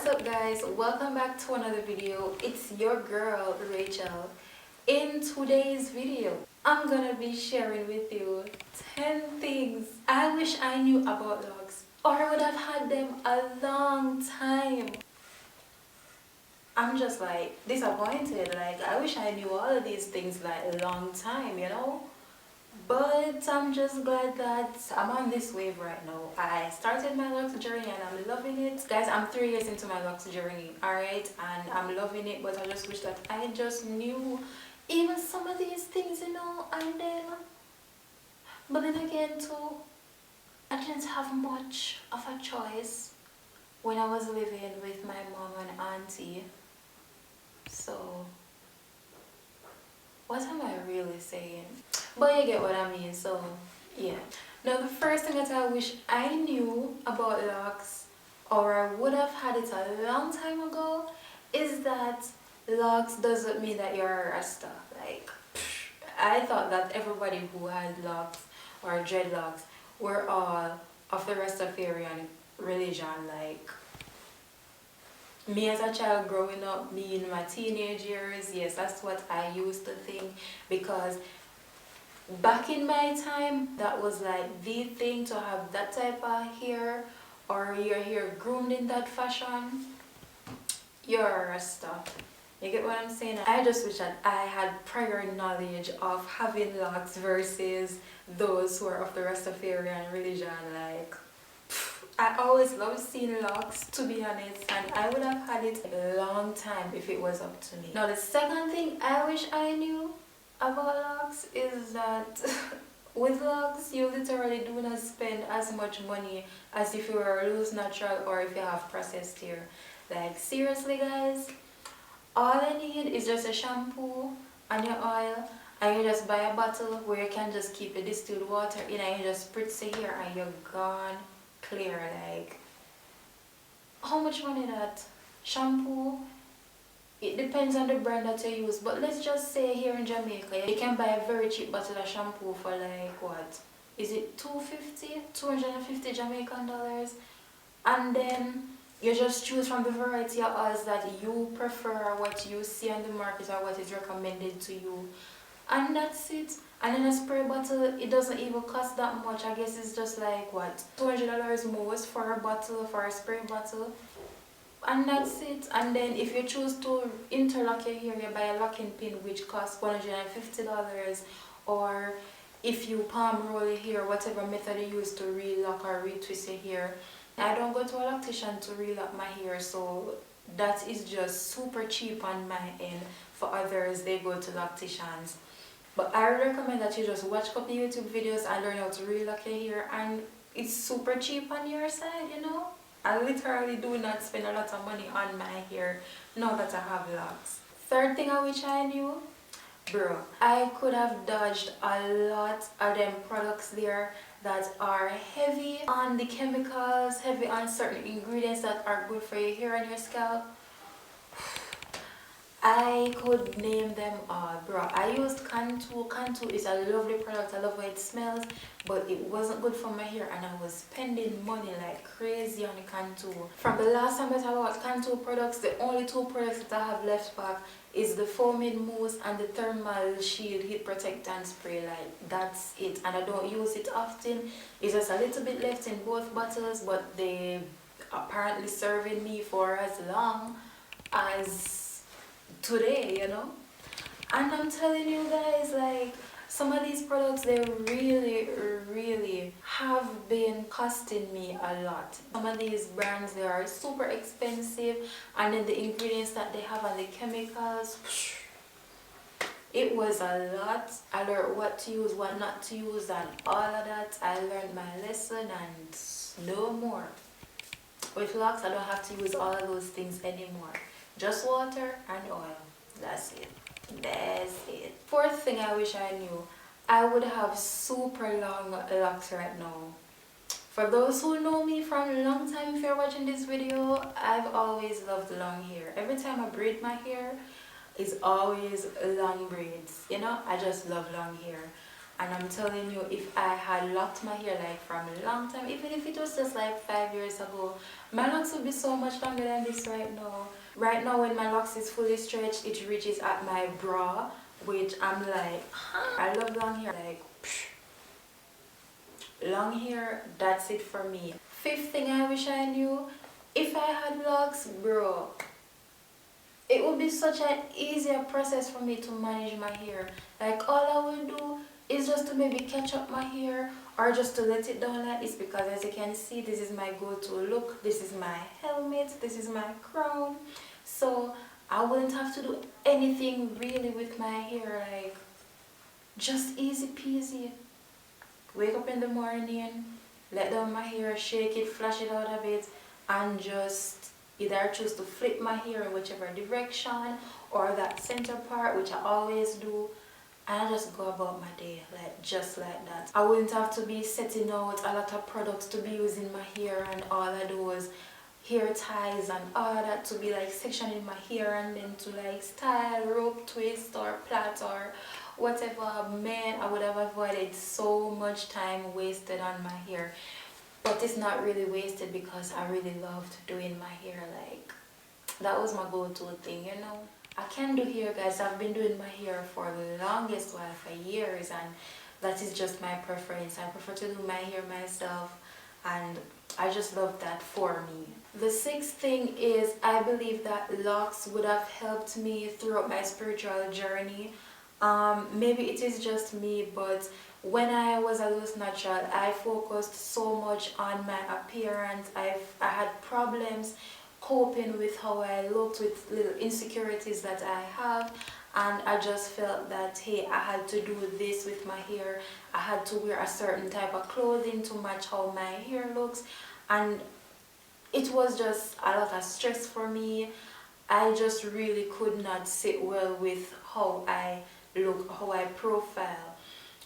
up guys, welcome back to another video. It's your girl Rachel. In today's video I'm gonna be sharing with you 10 things I wish I knew about Locs, or I would have had them a long time. I'm just like disappointed. Like, I wish I knew all of these things like a long time, you know. But I'm just glad that I'm on this wave right now. I started my Locs journey and I'm loving it. Guys, I'm 3 years into my Locs journey, alright? And I'm loving it, but I just wish that I just knew even some of these things, you know, and then... But then again too, I didn't have much of a choice when I was living with my mom and auntie. So, what am I really saying? But you get what I mean, so yeah. Now the first thing that I wish I knew about Locs, or I would have had it a long time ago, is that Locs doesn't mean that you're a Rasta. Like, I thought that everybody who had locks or dreadlocks were all of the Rastafarian religion. Like, me as a child growing up, me in my teenage years, yes, that's what I used to think, because back in my time, that was like the thing to have that type of hair, or your hair groomed in that fashion. You're a Rasta. You get what I'm saying? I just wish that I had prior knowledge of having locks versus those who are of the Rastafarian religion. Like, I always loved seeing locks, to be honest, and I would have had it a long time if it was up to me. Now the second thing I wish I knew about Locs is that with Locs you literally do not spend as much money as if you were loose natural or if you have processed hair. Like, seriously guys, all I need is just a shampoo and your oil, and you just buy a bottle where you can just keep the distilled water in and you just spritz the hair and you're gone clear. Like, how much money that? Shampoo, it depends on the brand that you use, but let's just say here in Jamaica you can buy a very cheap bottle of shampoo for like, what is it, 250 Jamaican dollars, and then you just choose from the variety of oils that you prefer, what you see on the market or what is recommended to you, and that's it. And in a spray bottle, it doesn't even cost that much. I guess it's just like, what, $200 most for a bottle, for a spray bottle, and that's it. And then if you choose to interlock your hair, you buy a locking pin which costs $150, or if you palm roll your hair, whatever method you use to re-lock or retwist your hair. I don't go to a loctician to re-lock my hair, so that is just super cheap on my end. For others, they go to locticians. But I recommend that you just watch a couple YouTube videos and learn how to re-lock your hair, and it's super cheap on your side, you know. I literally do not spend a lot of money on my hair now that I have locks. Third thing I wish I knew, bro, I could have dodged a lot of them products there that are heavy on the chemicals, heavy on certain ingredients that are good for your hair and your scalp. I could name them all, bro. I used Cantu. Cantu is a lovely product. I love how it smells, but it wasn't good for my hair, and I was spending money like crazy on the Cantu. From the last time that I bought Cantu products, the only two products that I have left back is the foaming mousse and the thermal shield heat protectant spray. Like, that's it, and I don't use it often. It's just a little bit left in both bottles, but they apparently serving me for as long as today, you know. And I'm telling you guys, like, some of these products, they really have been costing me a lot. Some of these brands, they are super expensive, and then the ingredients that they have and the chemicals, it was a lot. I learned what to use, what not to use, and all of that. I learned my lesson and no more. With Locs, I don't have to use all of those things anymore. Just water and oil. That's it. That's it. Fourth thing I wish I knew, I would have super long locks right now. For those who know me from a long time, if you're watching this video, I've always loved long hair. Every time I braid my hair, it's always long braids. You know, I just love long hair. And I'm telling you, if I had locked my hair like from a long time, even if it was just like 5 years ago, my locks would be so much longer than this right now. Right now when my locks is fully stretched, it reaches at my bra, which I'm like, I love long hair. Like, long hair, that's it for me. Fifth thing I wish I knew, if I had locks, bro, it would be such an easier process for me to manage my hair. Like all I will do is just to maybe catch up my hair or just to let it down like this, because as you can see, this is my go-to look. This is my helmet, this is my crown. So I wouldn't have to do anything really with my hair, like just easy peasy. Wake up in the morning, let down my hair, shake it, flash it out a bit, and just either choose to flip my hair in whichever direction or that center part, which I always do, and I just go about my day like just like that. I wouldn't have to be setting out a lot of products to be using my hair, and all I do is hair ties and all that to be like sectioning my hair and then to like style, rope, twist or plait or whatever. Man, I would have avoided so much time wasted on my hair. But it's not really wasted because I really loved doing my hair. Like, that was my go-to thing, you know. I can do hair, guys. I've been doing my hair for the longest while, for years, and that is just my preference. I prefer to do my hair myself, and I just love that for me. The sixth thing is, I believe that locks would have helped me throughout my spiritual journey. Maybe it is just me, but when I was a loose natural, I focused so much on my appearance. I had problems coping with how I looked, with little insecurities that I have, and I just felt that, hey, I had to do this with my hair. I had to wear a certain type of clothing to match how my hair looks, and it was just a lot of stress for me. I just really could not sit well with how I look, how I profile.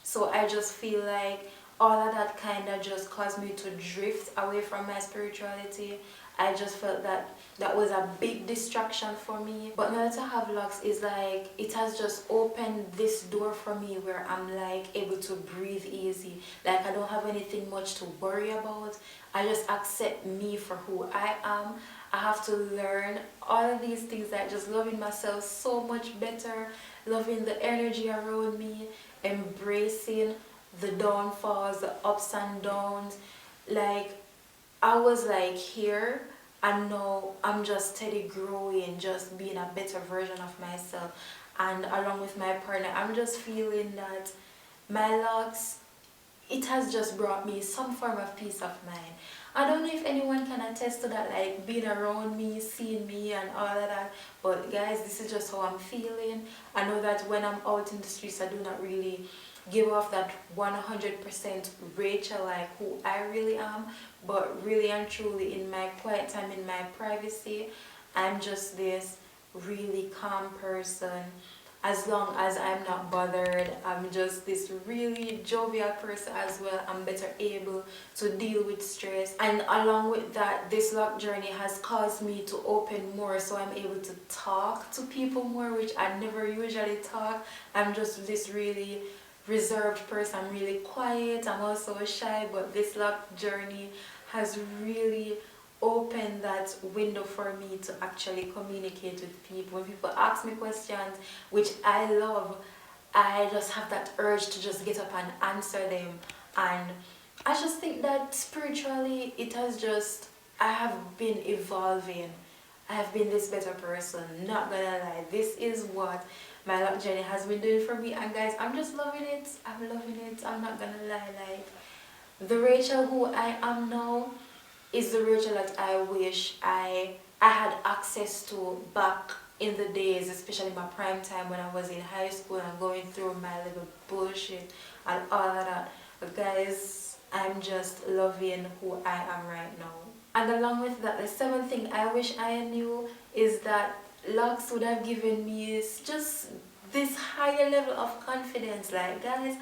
So I just feel like all of that kind of just caused me to drift away from my spirituality. I just felt that that was a big distraction for me. But now that I have locks, is like it has just opened this door for me where I'm like able to breathe easy. Like I don't have anything much to worry about. I just accept me for who I am. I have to learn all of these things, like just loving myself so much better, loving the energy around me, embracing the downfalls, the ups and downs. Like I was like here, and now I'm just steady growing, just being a better version of myself. And along with my partner, I'm just feeling that my locks, it has just brought me some form of peace of mind. I don't know if anyone can attest to that, like being around me, seeing me and all of that, but guys, this is just how I'm feeling. I know that when I'm out in the streets, I do not really give off that 100% Rachel, like who I really am, but really and truly in my quiet time, in my privacy, I'm just this really calm person. As long as I'm not bothered, I'm just this really jovial person as well. I'm better able to deal with stress, and along with that, this lock journey has caused me to open more, so I'm able to talk to people more, which I never usually talk. I'm just this really reserved person. I'm really quiet. I'm also shy, but this lock journey has really open that window for me to actually communicate with people. When people ask me questions, which I love, I just have that urge to just get up and answer them. And I just think that spiritually, it has just, I have been evolving. I have been this better person, not gonna lie. This is what my lock journey has been doing for me, and guys, I'm just loving it. I'm loving it. I'm not gonna lie. Like, the Rachel who I am now is the Rachel that I wish I had access to back in the days, especially my prime time when I was in high school and going through my little bullshit and all of that. But guys, I'm just loving who I am right now. And along with that, the seventh thing I wish I knew is that Locs would have given me just this higher level of confidence. Like, guys,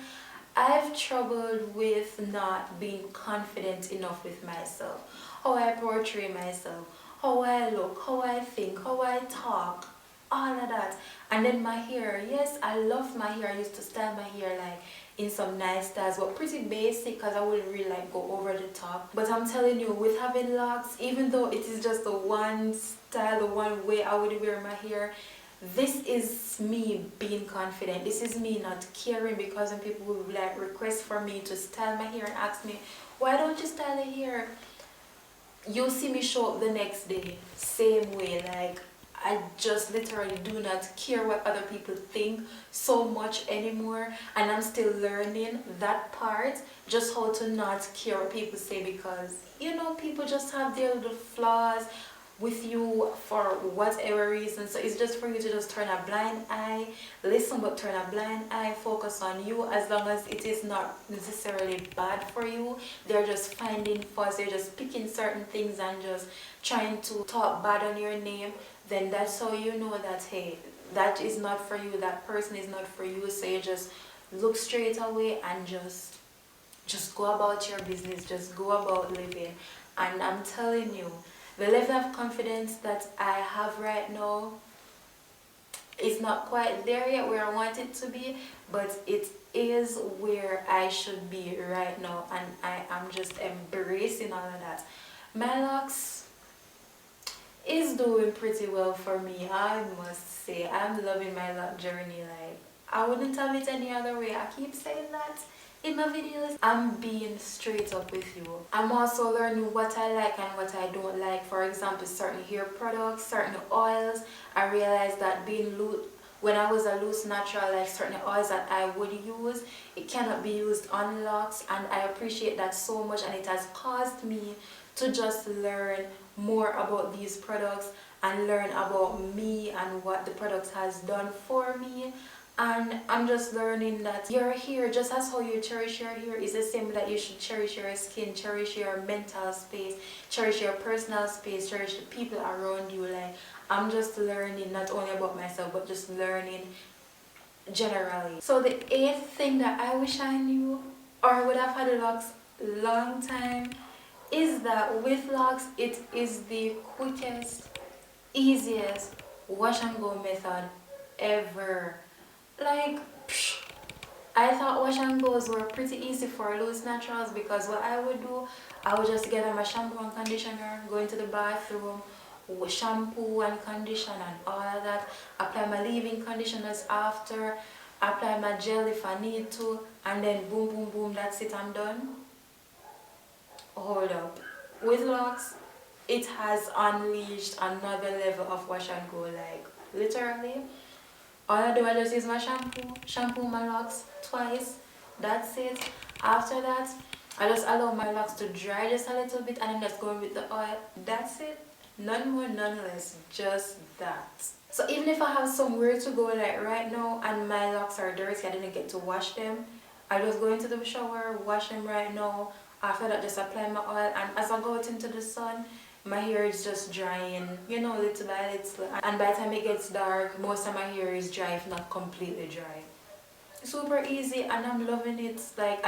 I've troubled with not being confident enough with myself. How I portray myself, how I look, how I think, how I talk. all of that. And then my hair, yes, I love my hair. I used to style my hair like in some nice styles, but pretty basic because I wouldn't really like go over the top. But I'm telling you, with having locks, even though it is just the one style, the one way I would wear my hair, this is me being confident. This is me not caring, because when people would like request for me to style my hair and ask me, why don't you style the hair? You'll see me show up the next day same way. Like, I just literally do not care what other people think so much anymore, and I'm still learning that part, just how to not care what people say, because you know, people just have their little flaws with you for whatever reason. So it's just for you to just turn a blind eye, listen but turn a blind eye, focus on you. As long as it is not necessarily bad for you, they're just finding faults, they're just picking certain things and just trying to talk bad on your name, then that's how you know that, hey, that is not for you, that person is not for you. So you just look straight away and just go about your business, just go about living. And I'm telling you, the level of confidence that I have right now is not quite there yet where I want it to be, but it is where I should be right now, and I am just embracing all of that. My locks is doing pretty well for me, I must say. I'm loving my lock journey. Like, I wouldn't have it any other way. I keep saying that in my videos. I'm being straight up with you. I'm also learning what I like and what I don't like. For example, certain hair products, certain oils. I realized that being loose, when I was a loose natural, like certain oils that I would use, it cannot be used on locks, and I appreciate that so much, and it has caused me to just learn more about these products and learn about me and what the product has done for me. And I'm just learning that your hair, just as how you cherish your hair, is the same that you should cherish your skin, cherish your mental space, cherish your personal space, cherish the people around you. Like, I'm just learning not only about myself, but just learning generally. So the 8th thing that I wish I knew, or I would have had a long time, is that with locks, it is the quickest, easiest wash and go method ever. Like, I thought wash and goes were pretty easy for loose naturals, because what I would do, I would just get my shampoo and conditioner, go into the bathroom, shampoo and condition and all of that, apply my leave-in conditioners after, apply my gel if I need to, and then boom boom boom, that's it, I'm done. Hold up. With locks, it has unleashed another level of wash and go. Like, literally, all I do, I just use my shampoo my locks twice, that's it. After that, I just allow my locks to dry just a little bit, and I'm just going with the oil, that's it. None more, none less, just that. So even if I have somewhere to go, like right now, and my locks are dirty, I didn't get to wash them, I just go into the shower, wash them right now. After that, just apply my oil, and as I go out into the sun, my hair is just drying, you know, little by little. And by the time it gets dark, most of my hair is dry, if not completely dry. Super easy, and I'm loving it. Like,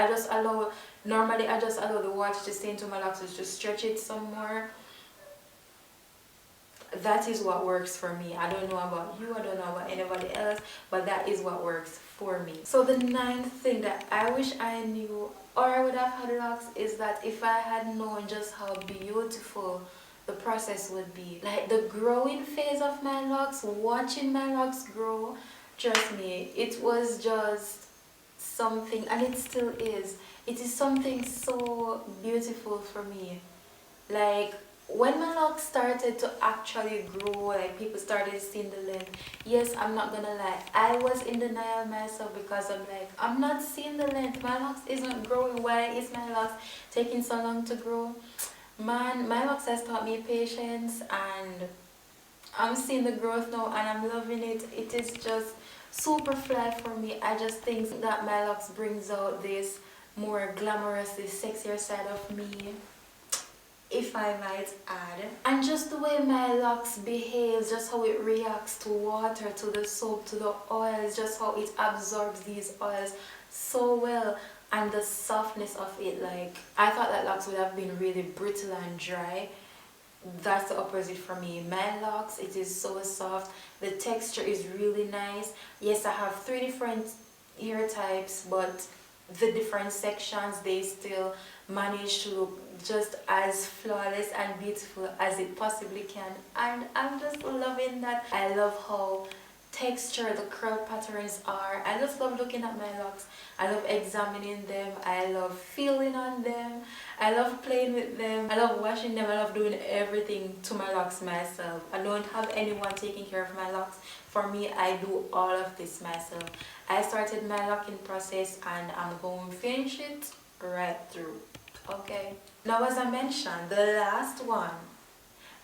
normally I just allow the water to stay into my locks, to just stretch it some more. That is what works for me. I don't know about you, I don't know about anybody else, but that is what works for me. So the 9th thing that I wish I knew, or I would have had locks, is that if I had known just how beautiful the process would be, like the growing phase of my locks, watching my locks grow, trust me, it was just something, and it still is. It is something so beautiful for me. Like, when my locks started to actually grow, like people started seeing the length, yes, I'm not gonna lie, I was in denial myself, because I'm like, I'm not seeing the length, my locks isn't growing. Why is my locks taking so long to grow? Man, my locks has taught me patience, and I'm seeing the growth now, and I'm loving it. It is just super fly for me. I just think that my locks brings out this more glamorous, this sexier side of me, if I might add. And just the way my locks behaves, just how it reacts to water, to the soap, to the oils, just how it absorbs these oils so well, and the softness of it. Like, I thought that locks would have been really brittle and dry, that's the opposite for me. My locks, it is so soft. The texture is really nice. Yes, I have 3 different hair types, but the different sections, they still manage to look just as flawless and beautiful as it possibly can, and I'm just loving that. I love how texture the curl patterns are. I just love looking at my locks. I love examining them. I love feeling on them. I love playing with them. I love washing them. I love doing everything to my locks myself. I don't have anyone taking care of my locks. For me, I do all of this myself. I started my locking process and I'm going to finish it right through. Okay. Now, as I mentioned, the last one.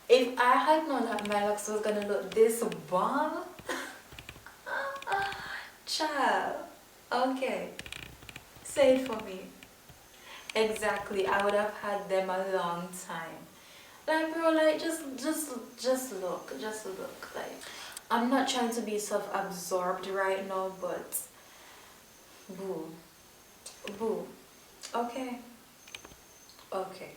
If I had known that my locks was gonna look this bomb, child, okay, say it for me. Exactly, I would have had them a long time. Like, bro, like, just look. Like, I'm not trying to be self-absorbed right now, but boo, boo. Okay, okay.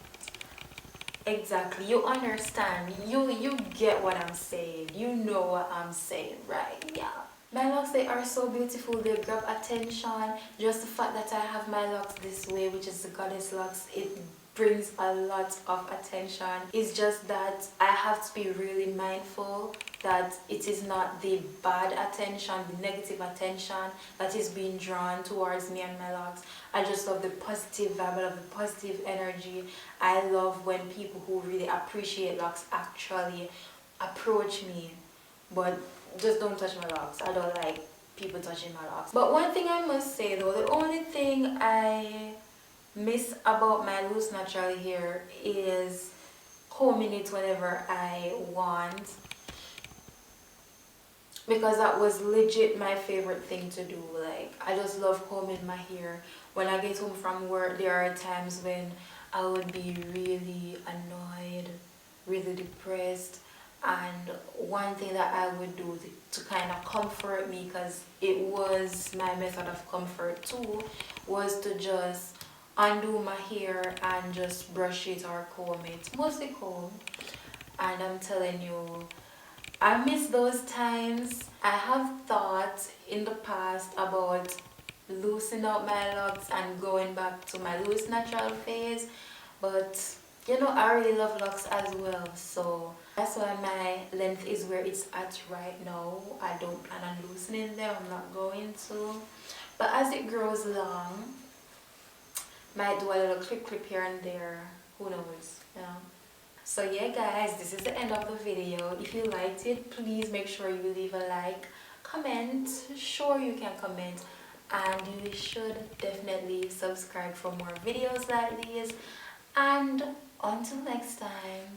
Exactly, you understand. You get what I'm saying. You know what I'm saying, right? Yeah. My locks, they are so beautiful. They grab attention. Just the fact that I have my locks this way, which is the goddess locks, it brings a lot of attention. It's just that I have to be really mindful that it is not the bad attention, the negative attention that is being drawn towards me and my locks. I just love the positive vibe, I love the positive energy. I love when people who really appreciate locks actually approach me. But just don't touch my locks. I don't like people touching my locks. But one thing I must say though, the only thing I miss about my loose natural hair is combing it whenever I want, because that was legit my favorite thing to do. Like, I just love combing my hair. When I get home from work, there are times when I would be really annoyed, really depressed, and one thing that I would do to kind of comfort me, because it was my method of comfort too, was to just undo my hair and just brush it or comb it, mostly comb. And I'm telling you, I miss those times. I have thought in the past about loosening up my locks and going back to my loose natural phase, but you know, I really love locks as well, so that's why my length is where it's at right now. I don't plan on loosening them. I'm not going to, but as it grows long, might do a little clip here and there, who knows, you know. So yeah guys, this is the end of the video. If you liked it, please make sure you leave a like, comment. Sure, you can comment, and you should definitely subscribe for more videos like these. And until next time.